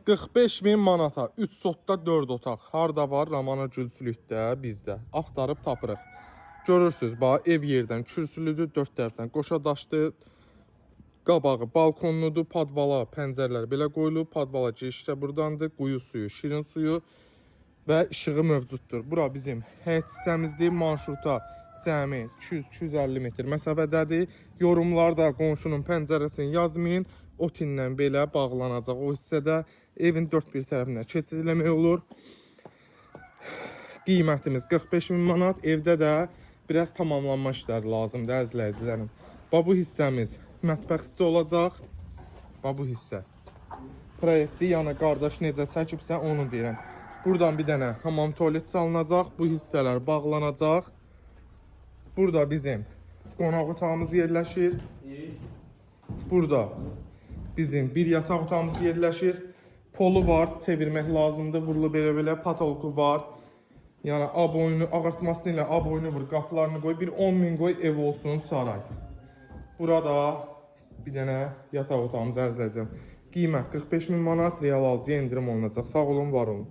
45 min manata 3 sotda 4 otaq. Harda var? Ramana Gülçülükdə bizdə. Axtarıb tapırıq. Görürsüz, bax ev yerdən kürsülüdür, 4 tərəfdən qoşa daşdı. Qabağı balkonludur, padvala, pəncərələr belə qoyulub. Padvala girişdə burdandır, quyu suyu, şirin suyu və işığı mövcuddur. Bura bizim həyət hissəmizdir, marşruta cəmi 200-250 metr məsafədədir. Yorumlarda qonşunun pəncərəsini yazmayın. O tinlə belə bağlanacaq. O hissədə evin 4 bir tərəfinə keçid eləmək olur. Qiymətimiz 45 min manat. Evdə də biraz tamamlanma işləri lazımdır əzizləyicilərim. Bu hissəmiz mətbəx hissə olacaq. Bu hissə. Proyekti yəni qardaş necə çəkibsə onu deyirəm. Buradan bir dənə hamam tualet salınacaq. Bu hissələr bağlanacaq. Burada bizim qonaq otağımız yerləşir. Burada bizim bir yataq otağımız yerləşir. Polu var, çevirmək lazımdır. Vurulu belə-belə patolku var. Yəni A boyunu, ağartmasını ilə A boyunu vur, qapılarını qoy. Bir 10 min qoy, ev olsun saray. Burada bir dənə yataq otağımızı əzləyəcəm. Qiymət 45 min manat, real alıcıya indirim olunacaq. Sağ olun, var olun.